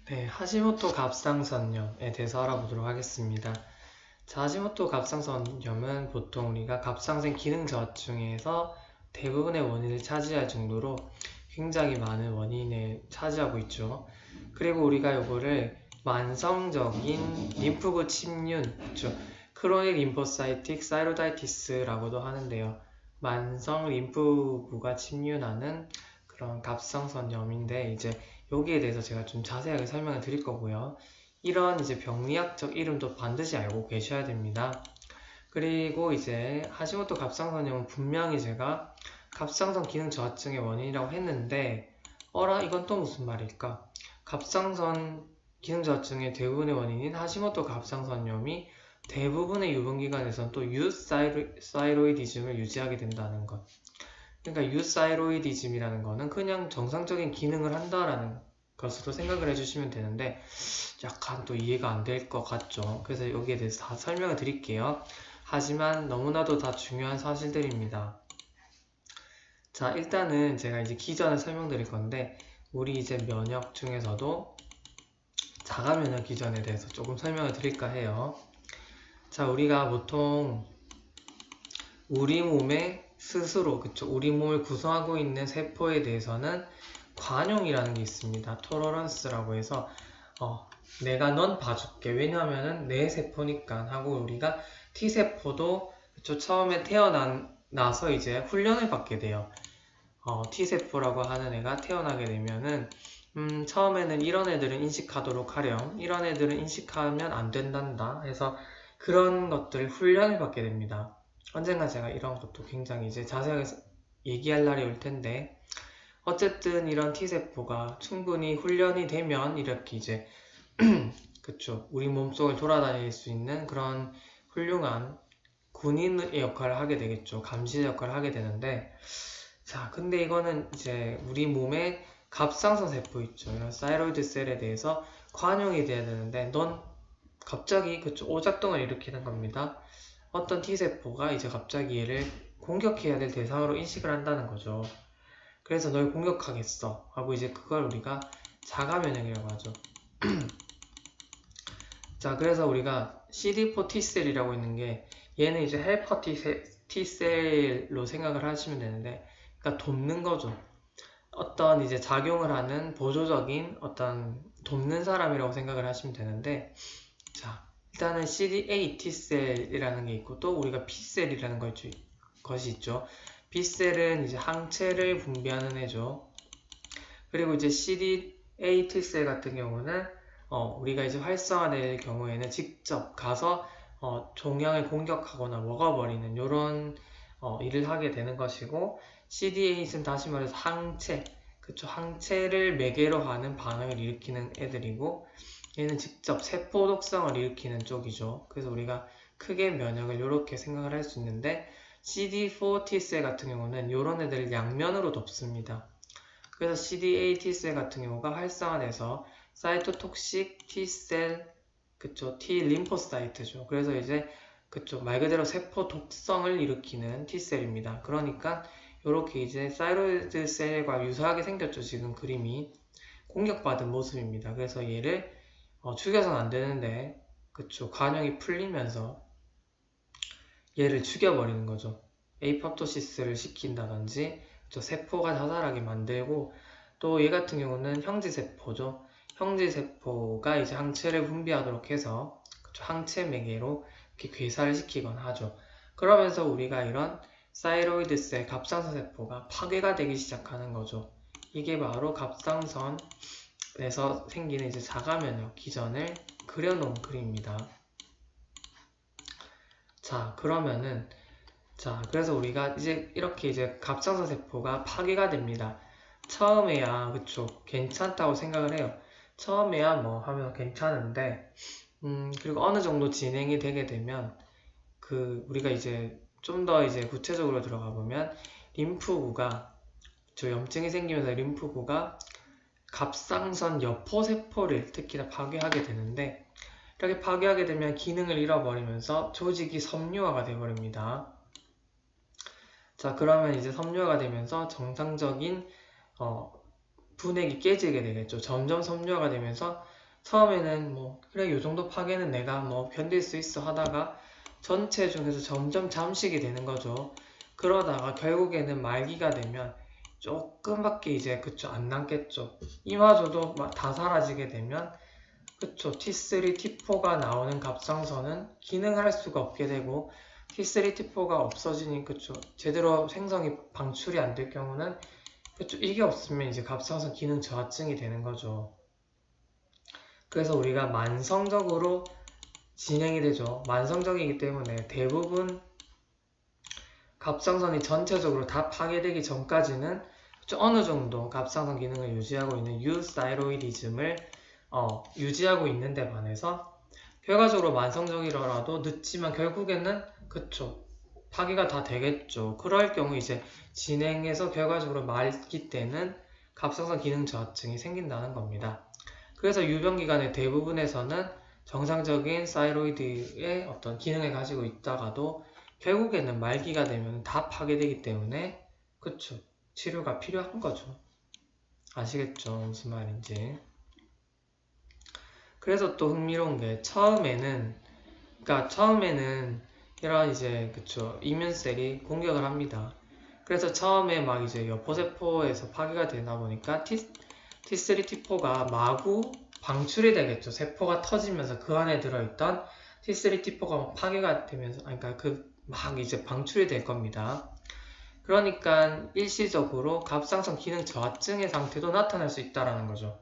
네, 하시모토 갑상선염에 대해서 알아보도록 하겠습니다. 자, 하시모토 갑상선염은 보통 우리가 갑상선 기능 저하증에서 대부분의 원인을 차지할 정도로 굉장히 많은 원인을 차지하고 있죠. 그리고 우리가 이거를 만성적인 림프구 침륜, 그렇죠? 크로닉 림포사이틱 사이로다이티스라고도 하는데요. 만성 림프구가 침륜하는 그런 갑상선염인데 이제 여기에 대해서 제가 좀 자세하게 설명을 드릴 거고요. 이런 이제 병리학적 이름도 반드시 알고 계셔야 됩니다. 그리고 이제 하시모토 갑상선염은 분명히 제가 갑상선 기능 저하증의 원인이라고 했는데 어라 이건 또 무슨 말일까? 갑상선 기능 저하증의 대부분의 원인인 하시모토 갑상선염이 대부분의 유분기관에서는 또 유사이로이디즘을 유지하게 된다는 것. 그러니까 유사이로이디즘이라는 거는 그냥 정상적인 기능을 한다라는 것으로 생각을 해주시면 되는데 약간 또 이해가 안 될 것 같죠. 그래서 여기에 대해서 다 설명을 드릴게요. 하지만 너무나도 다 중요한 사실들입니다. 자, 일단은 제가 이제 기전을 설명드릴 건데 우리 이제 면역 중에서도 자가 면역 기전에 대해서 조금 설명을 드릴까 해요. 자, 우리가 보통 우리 몸에 스스로, 그쵸? 우리 몸을 구성하고 있는 세포에 대해서는 관용이라는 게 있습니다. 토러런스라고 해서 내가 넌 봐줄게. 왜냐하면은 내 세포니까 하고 우리가 T세포도 그쵸? 처음에 태어나서 이제 훈련을 받게 돼요. T세포라고 하는 애가 태어나게 되면은 처음에는 이런 애들은 인식하도록 하렴. 이런 애들은 인식하면 안 된단다. 해서 그런 것들 훈련을 받게 됩니다. 언젠가 제가 이런 것도 굉장히 이제 자세하게 얘기할 날이 올 텐데 어쨌든 이런 T세포가 충분히 훈련이 되면 이렇게 이제 그쵸 우리 몸속을 돌아다닐 수 있는 그런 훌륭한 군인의 역할을 하게 되겠죠. 감시 역할을 하게 되는데 자 근데 이거는 이제 우리 몸에 갑상선 세포 있죠. 이런 사이로이드 셀에 대해서 관용이 돼야 되는데 넌 갑자기 그쵸 오작동을 일으키는 겁니다. 어떤 T세포가 이제 갑자기 얘를 공격해야 될 대상으로 인식을 한다는 거죠. 그래서 널 공격하겠어 하고 이제 그걸 우리가 자가 면역이라고 하죠. 자, 그래서 우리가 CD4 T셀이라고 있는 게 얘는 이제 헬퍼 T셀로 생각을 하시면 되는데 그러니까 돕는 거죠. 어떤 이제 작용을 하는 보조적인 어떤 돕는 사람이라고 생각을 하시면 되는데 자, 일단은 CD8 T셀이라는 게 있고 또 우리가 B셀이라는 것이 있죠. B셀은 이제 항체를 분비하는 애죠. 그리고 이제 CD8 T셀 같은 경우는 우리가 이제 활성화될 경우에는 직접 가서 종양을 공격하거나 먹어버리는 이런 일을 하게 되는 것이고 CD8은 다시 말해서 항체, 그쵸? 항체를 매개로 하는 반응을 일으키는 애들이고 얘는 직접 세포 독성을 일으키는 쪽이죠. 그래서 우리가 크게 면역을 이렇게 생각을 할 수 있는데 CD4 T셀 같은 경우는 이런 애들을 양면으로 돕습니다. 그래서 CD8 T셀 같은 경우가 활성화돼서 사이토톡식 T셀, 그쵸? T 림포사이트죠. 그래서 이제 그쵸? 말 그대로 세포 독성을 일으키는 T셀입니다. 그러니까 이렇게 이제 사이로이드 셀과 유사하게 생겼죠. 지금 그림이 공격받은 모습입니다. 그래서 얘를 죽여서는 안 되는데 그쵸? 관용이 풀리면서 얘를 죽여버리는 거죠. 에이포토시스를 시킨다든지 세포가 자살하게 만들고 또 얘 같은 경우는 형지세포죠. 형지세포가 이제 항체를 분비하도록 해서 항체 매개로 이렇게 괴사를 시키거나 하죠. 그러면서 우리가 이런 사이로이드셀, 갑상선 세포가 파괴가 되기 시작하는 거죠. 이게 바로 갑상선에서 생기는 이제 자가면역 기전을 그려놓은 그림입니다. 자, 그러면은 그래서 우리가 이제 이렇게 이제 갑상선 세포가 파괴가 됩니다. 처음에야 그쵸 괜찮다고 생각을 해요. 처음에야 뭐 하면 괜찮은데 그리고 어느 정도 진행이 되게 되면 우리가 이제 좀 더 이제 구체적으로 들어가 보면 림프구가 염증이 생기면서 림프구가 갑상선 여포 세포를 특히나 파괴하게 되는데 이렇게 파괴하게 되면 기능을 잃어버리면서 조직이 섬유화가 되어버립니다. 자, 그러면 이제 섬유화가 되면서 정상적인 분액이 깨지게 되겠죠. 점점 섬유화가 되면서 처음에는 뭐 그래 요 정도 파괴는 내가 뭐 견딜 수 있어 하다가 전체 중에서 점점 잠식이 되는 거죠. 그러다가 결국에는 말기가 되면 조금밖에 이제 그쵸 안 남겠죠. 이마저도 다 사라지게 되면 그쵸 T3, T4가 나오는 갑상선은 기능할 수가 없게 되고 T3, T4가 없어지니 그쵸 제대로 생성이 방출이 안 될 경우는 그쵸 이게 없으면 이제 갑상선 기능 저하증이 되는 거죠. 그래서 우리가 만성적으로 진행이 되죠. 만성적이기 때문에 대부분 갑상선이 전체적으로 다 파괴되기 전까지는 어느 정도 갑상선 기능을 유지하고 있는 유사이로이디즘을 유지하고 있는데 반해서 결과적으로 만성적이더라도 늦지만 결국에는 그쵸 파괴가 다 되겠죠. 그럴 경우 이제 진행해서 결과적으로 말기 때는 갑상선 기능 저하증이 생긴다는 겁니다. 그래서 유병기간의 대부분에서는 정상적인 사이로이드의 어떤 기능을 가지고 있다가도 결국에는 말기가 되면 다 파괴되기 때문에 그쵸 치료가 필요한 거죠. 아시겠죠? 무슨 말인지. 그래서 또 흥미로운 게 처음에는 이런 이제 그쵸 이뮨셀이 공격을 합니다. 그래서 처음에 막 이제 여포세포에서 파괴가 되다 보니까 T3, T4가 마구 방출이 되겠죠. 세포가 터지면서 그 안에 들어있던 T3, T4가 파괴가 되면서, 그러니까 막 이제 방출이 될 겁니다. 그러니까 일시적으로 갑상선 기능 저하증의 상태도 나타날 수 있다는 거죠.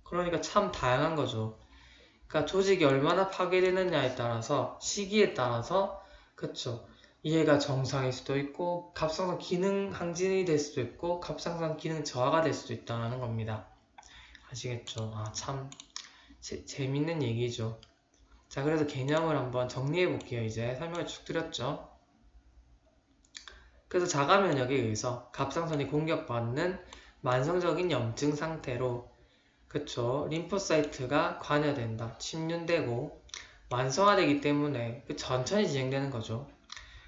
그러니까 참 다양한 거죠. 그러니까 조직이 얼마나 파괴되느냐에 따라서, 시기에 따라서, 그쵸. 이해가 정상일 수도 있고, 갑상선 기능 항진이 될 수도 있고, 갑상선 기능 저하가 될 수도 있다는 겁니다. 아시겠죠? 참 재밌는 얘기죠. 자, 그래서 개념을 한번 정리해 볼게요. 이제 설명을 쭉 드렸죠. 그래서 자가 면역에 의해서 갑상선이 공격받는 만성적인 염증 상태로 그쵸 림포사이트가 관여된다, 침륜되고 만성화되기 때문에 천천히 진행되는 거죠.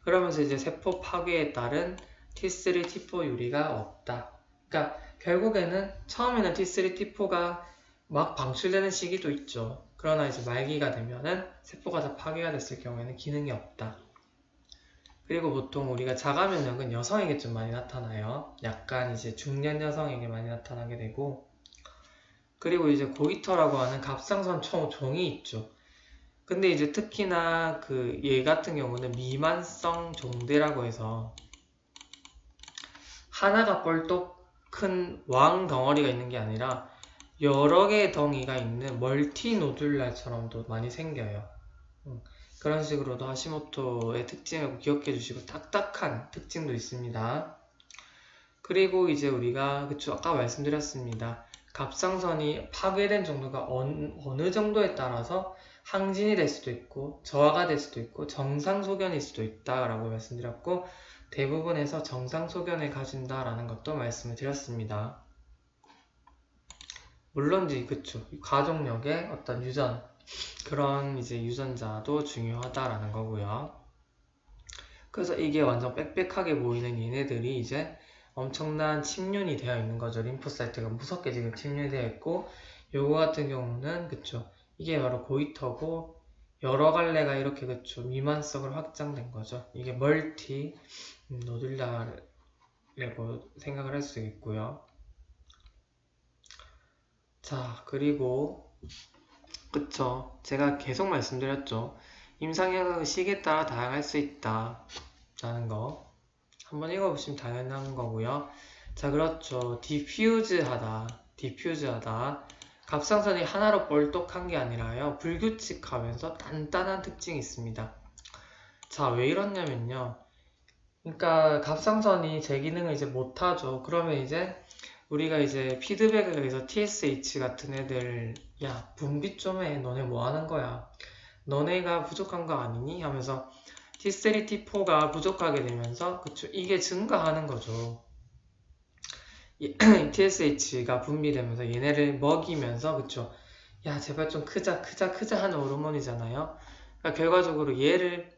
그러면서 이제 세포 파괴에 따른 T3, T4 유리가 없다. 그러니까 결국에는 처음에는 T3, T4가 막 방출되는 시기도 있죠. 그러나 이제 말기가 되면은 세포가 다 파괴가 됐을 경우에는 기능이 없다. 그리고 보통 우리가 자가 면역은 여성에게 좀 많이 나타나요. 약간 이제 중년 여성에게 많이 나타나게 되고, 그리고 이제 고이터라고 하는 갑상선 종이 있죠. 근데 이제 특히나 얘 같은 경우는 미만성 종대라고 해서 하나가 뻘떡 큰 왕 덩어리가 있는 게 아니라 여러 개의 덩이가 있는 멀티 노듈라처럼도 많이 생겨요. 그런 식으로도 하시모토의 특징을 기억해 주시고 딱딱한 특징도 있습니다. 그리고 이제 우리가 그쵸 아까 말씀드렸습니다. 갑상선이 파괴된 정도가 어느 정도에 따라서 항진이 될 수도 있고 저하가 될 수도 있고 정상소견일 수도 있다라고 말씀드렸고 대부분에서 정상소견을 가진다라는 것도 말씀을 드렸습니다. 물론 이제 그쵸 가족력의 어떤 유전 그런 이제 유전자도 중요하다라는 거고요. 그래서 이게 완전 빽빽하게 보이는 얘네들이 이제 엄청난 침륜이 되어 있는 거죠. 림포사이트가 무섭게 지금 침륜이 되어 있고 요거 같은 경우는 그쵸 이게 바로 고이터고 여러 갈래가 이렇게 그쵸 미만성으로 확장된 거죠. 이게 멀티 노듈라라고 생각을 할 수 있고요. 자 그리고 그쵸 제가 계속 말씀드렸죠. 임상현상은 시기에 따라 다양할 수 있다 라는 거 한번 읽어보시면 당연한 거고요. 자 그렇죠. 디퓨즈하다 갑상선이 하나로 볼록한 게 아니라요 불규칙하면서 단단한 특징이 있습니다. 자 왜 이러냐면요 그러니까 갑상선이 제 기능을 이제 못하죠. 그러면 이제 우리가 이제 피드백을 해서 TSH 같은 애들 야 분비 좀 해 너네 뭐 하는 거야 너네가 부족한 거 아니니 하면서 T3, T4가 부족하게 되면서 그쵸 이게 증가하는 거죠. TSH가 분비되면서 얘네를 먹이면서 그쵸 야 제발 좀 크자 하는 호르몬이잖아요. 그러니까 결과적으로 얘를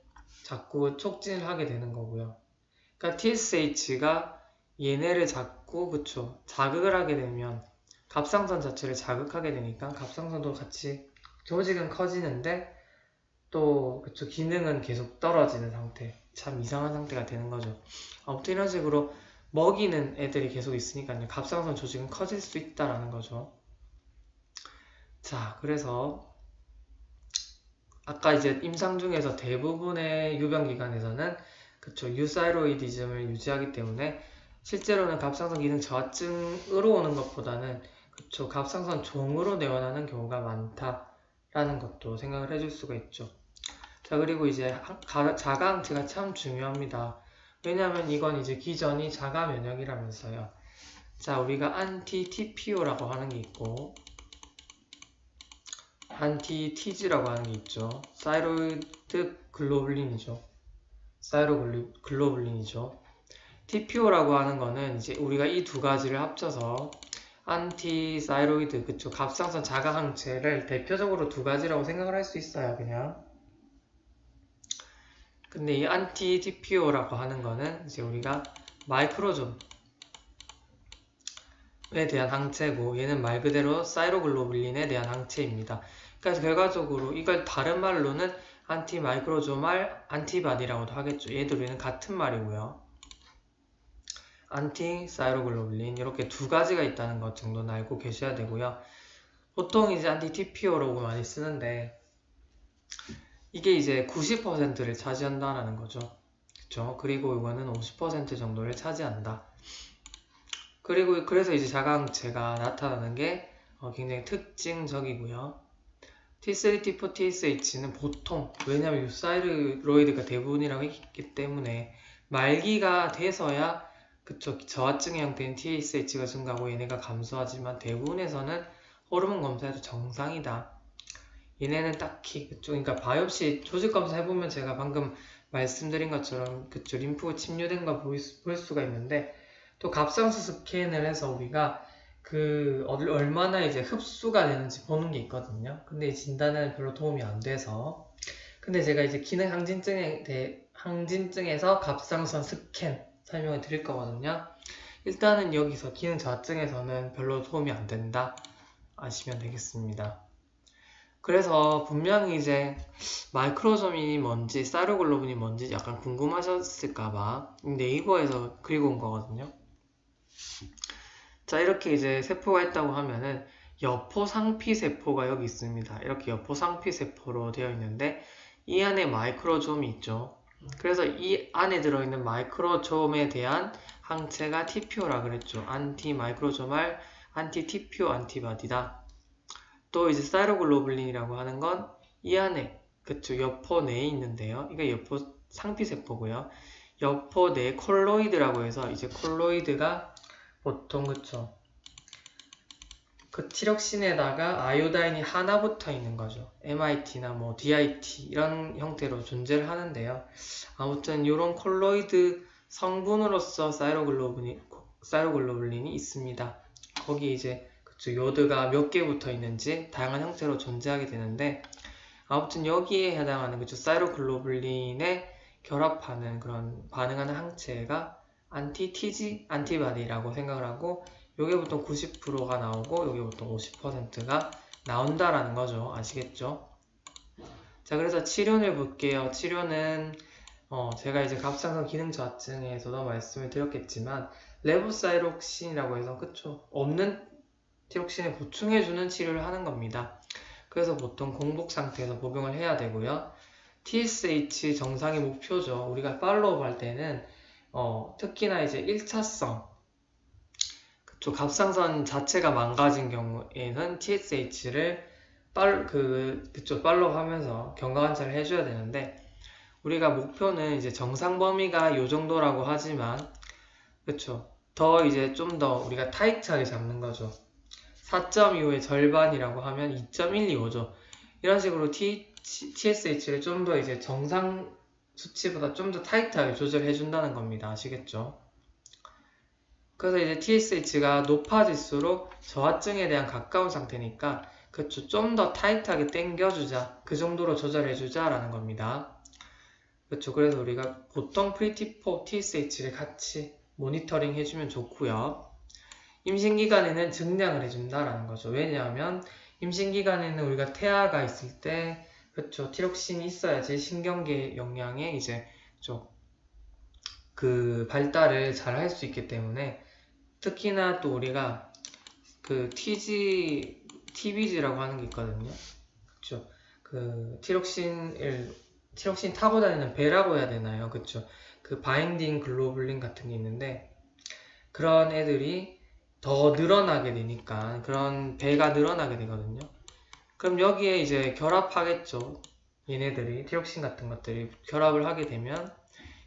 자꾸 촉진을 하게 되는 거고요. 그러니까 TSH가 얘네를 자꾸 그쵸 자극을 하게 되면 갑상선 자체를 자극하게 되니까 갑상선도 같이 조직은 커지는데 또 그쵸 기능은 계속 떨어지는 상태. 참 이상한 상태가 되는 거죠. 아무튼 이런 식으로 먹이는 애들이 계속 있으니까요. 갑상선 조직은 커질 수 있다라는 거죠. 자, 그래서 아까 이제 임상 중에서 대부분의 유병기관에서는 그쵸 유사이로이디즘을 유지하기 때문에 실제로는 갑상선 기능 저하증으로 오는 것보다는 그쵸 갑상선 종으로 내원하는 경우가 많다라는 것도 생각을 해줄 수가 있죠. 자, 그리고 이제 자가항체가 참 중요합니다. 왜냐하면 이건 이제 기전이 자가 면역이라면서요. 자, 우리가 안티-TPO라고 하는 게 있고 안티-TG라고 하는 게 있죠. 사이로이드 글로불린이죠. 사이로글로불린이죠. TPO라고 하는 거는 이제 우리가 이 두 가지를 합쳐서 안티사이로이드, 그쵸. 갑상선 자가항체를 대표적으로 두 가지라고 생각을 할 수 있어요, 그냥. 근데 이 안티-TPO라고 하는 거는 이제 우리가 마이크로좀에 대한 항체고 얘는 말 그대로 사이로글로불린에 대한 항체입니다. 그래서 결과적으로 이걸 다른 말로는 안티마이크로조말 안티바디라고도 하겠죠. 얘 둘이는 같은 말이고요. 안티사이로글로불린 이렇게 두 가지가 있다는 것 정도는 알고 계셔야 되고요. 보통 이제 안티-TPO라고 많이 쓰는데 이게 이제 90%를 차지한다라는 거죠. 그쵸? 그리고 이거는 50% 정도를 차지한다. 그리고 그래서 이제 자가항체가 나타나는 게 굉장히 특징적이고요. T3, T4, TSH는 보통 왜냐하면 유사이로이드가 대부분이라고 했기 때문에 말기가 돼서야 그쵸 저하증의 형태인 TSH가 증가하고 얘네가 감소하지만 대부분에서는 호르몬 검사에도 정상이다. 얘네는 딱히 그쪽 그러니까 바이옵시 조직 검사 해보면 제가 방금 말씀드린 것처럼 그쪽 림프가 침류된 거 볼 수가 있는데 또 갑상선 스캔을 해서 우리가 그 얼마나 이제 흡수가 되는지 보는 게 있거든요. 근데 이 진단에는 별로 도움이 안 돼서 근데 제가 이제 기능 항진증에서 갑상선 스캔 설명을 드릴 거거든요. 일단은 여기서 기능 저하증에서는 별로 도움이 안 된다 아시면 되겠습니다. 그래서 분명히 이제 마이크로점이 뭔지 사이로글로빈이 뭔지 약간 궁금하셨을까봐 네이버에서 그리고 온 거거든요. 자, 이렇게 이제 세포가 있다고 하면은 여포상피세포가 여기 있습니다. 이렇게 여포상피세포로 되어 있는데 이 안에 마이크로좀이 있죠. 그래서 이 안에 들어있는 마이크로좀에 대한 항체가 TPO라 그랬죠. 안티마이크로조말 안티-TPO 안티바디다. 또 이제 사이로글로불린이라고 하는 건 이 안에 그쵸 여포 내에 있는데요. 이게 여포 상피세포고요. 여포 내 콜로이드라고 해서 이제 콜로이드가 보통 그쵸 그 티럭신에다가 아이오다인이 하나 붙어 있는 거죠. MIT나 뭐 DIT 이런 형태로 존재를 하는데요. 아무튼 이런 콜로이드 성분으로서 사이로글로불린이 있습니다. 거기 이제 그쵸 요드가 몇 개 붙어 있는지 다양한 형태로 존재하게 되는데 아무튼 여기에 해당하는 그쵸 사이로글로불린에 결합하는 그런 반응하는 항체가 안티-TG 안티바디라고 생각을 하고 요게 보통 90%가 나오고 요게 보통 50%가 나온다라는 거죠. 아시겠죠? 자, 그래서 치료를 볼게요. 치료는 제가 이제 갑상선 기능 저하증에서도 말씀을 드렸겠지만 레보사이록신이라고 해서 그쵸 없는 티록신을 보충해주는 치료를 하는 겁니다. 그래서 보통 공복 상태에서 복용을 해야 되고요. TSH 정상의 목표죠. 우리가 팔로우업 할 때는 특히나 이제 1차성 그쵸 갑상선 자체가 망가진 경우에는 TSH를 팔로우업 하면서 경과관찰을 해줘야 되는데 우리가 목표는 이제 정상 범위가 요 정도라고 하지만 그쵸 더 이제 좀 더 우리가 타이트하게 잡는 거죠. 4.25의 절반이라고 하면 2.125죠. 이런 식으로 TSH를 좀 더 이제 정상 수치보다 좀 더 타이트하게 조절해 준다는 겁니다. 아시겠죠? 그래서 이제 TSH가 높아질수록 저하증에 대한 가까운 상태니까 그쵸 좀 더 타이트하게 당겨주자 그 정도로 조절해주자 라는 겁니다. 그쵸 그래서 우리가 보통 프리티포 TSH를 같이 모니터링 해주면 좋고요. 임신기간에는 증량을 해준다라는 거죠. 왜냐하면 임신기간에는 우리가 태아가 있을 때 그렇죠. 티록신이 있어야지 신경계 영양에 이제 좀 그 발달을 잘 할 수 있기 때문에 특히나 또 우리가 그 TBG라고 하는 게 있거든요. 그쵸? 그 티록신 타고 다니는 배라고 해야 되나요? 그쵸? 그 바인딩 글로불린 같은 게 있는데 그런 애들이 더 늘어나게 되니까 그런 배가 늘어나게 되거든요. 그럼 여기에 이제 결합하겠죠. 얘네들이 티록신 같은 것들이 결합을 하게 되면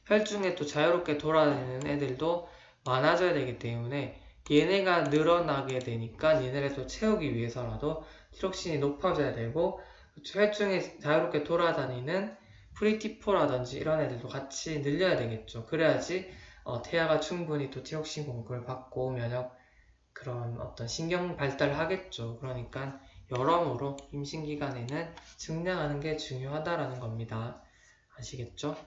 혈중에 또 자유롭게 돌아다니는 애들도 많아져야 되기 때문에 얘네가 늘어나게 되니까 얘네를 또 채우기 위해서라도 티록신이 높아져야 되고 혈중에 자유롭게 돌아다니는 프리티포라든지 이런 애들도 같이 늘려야 되겠죠. 그래야지 태아가 충분히 또 티록신 공급을 받고 면역 그런 어떤 신경 발달을 하겠죠. 그러니까 여러모로 임신 기간에는 증량하는 게 중요하다라는 겁니다. 아시겠죠?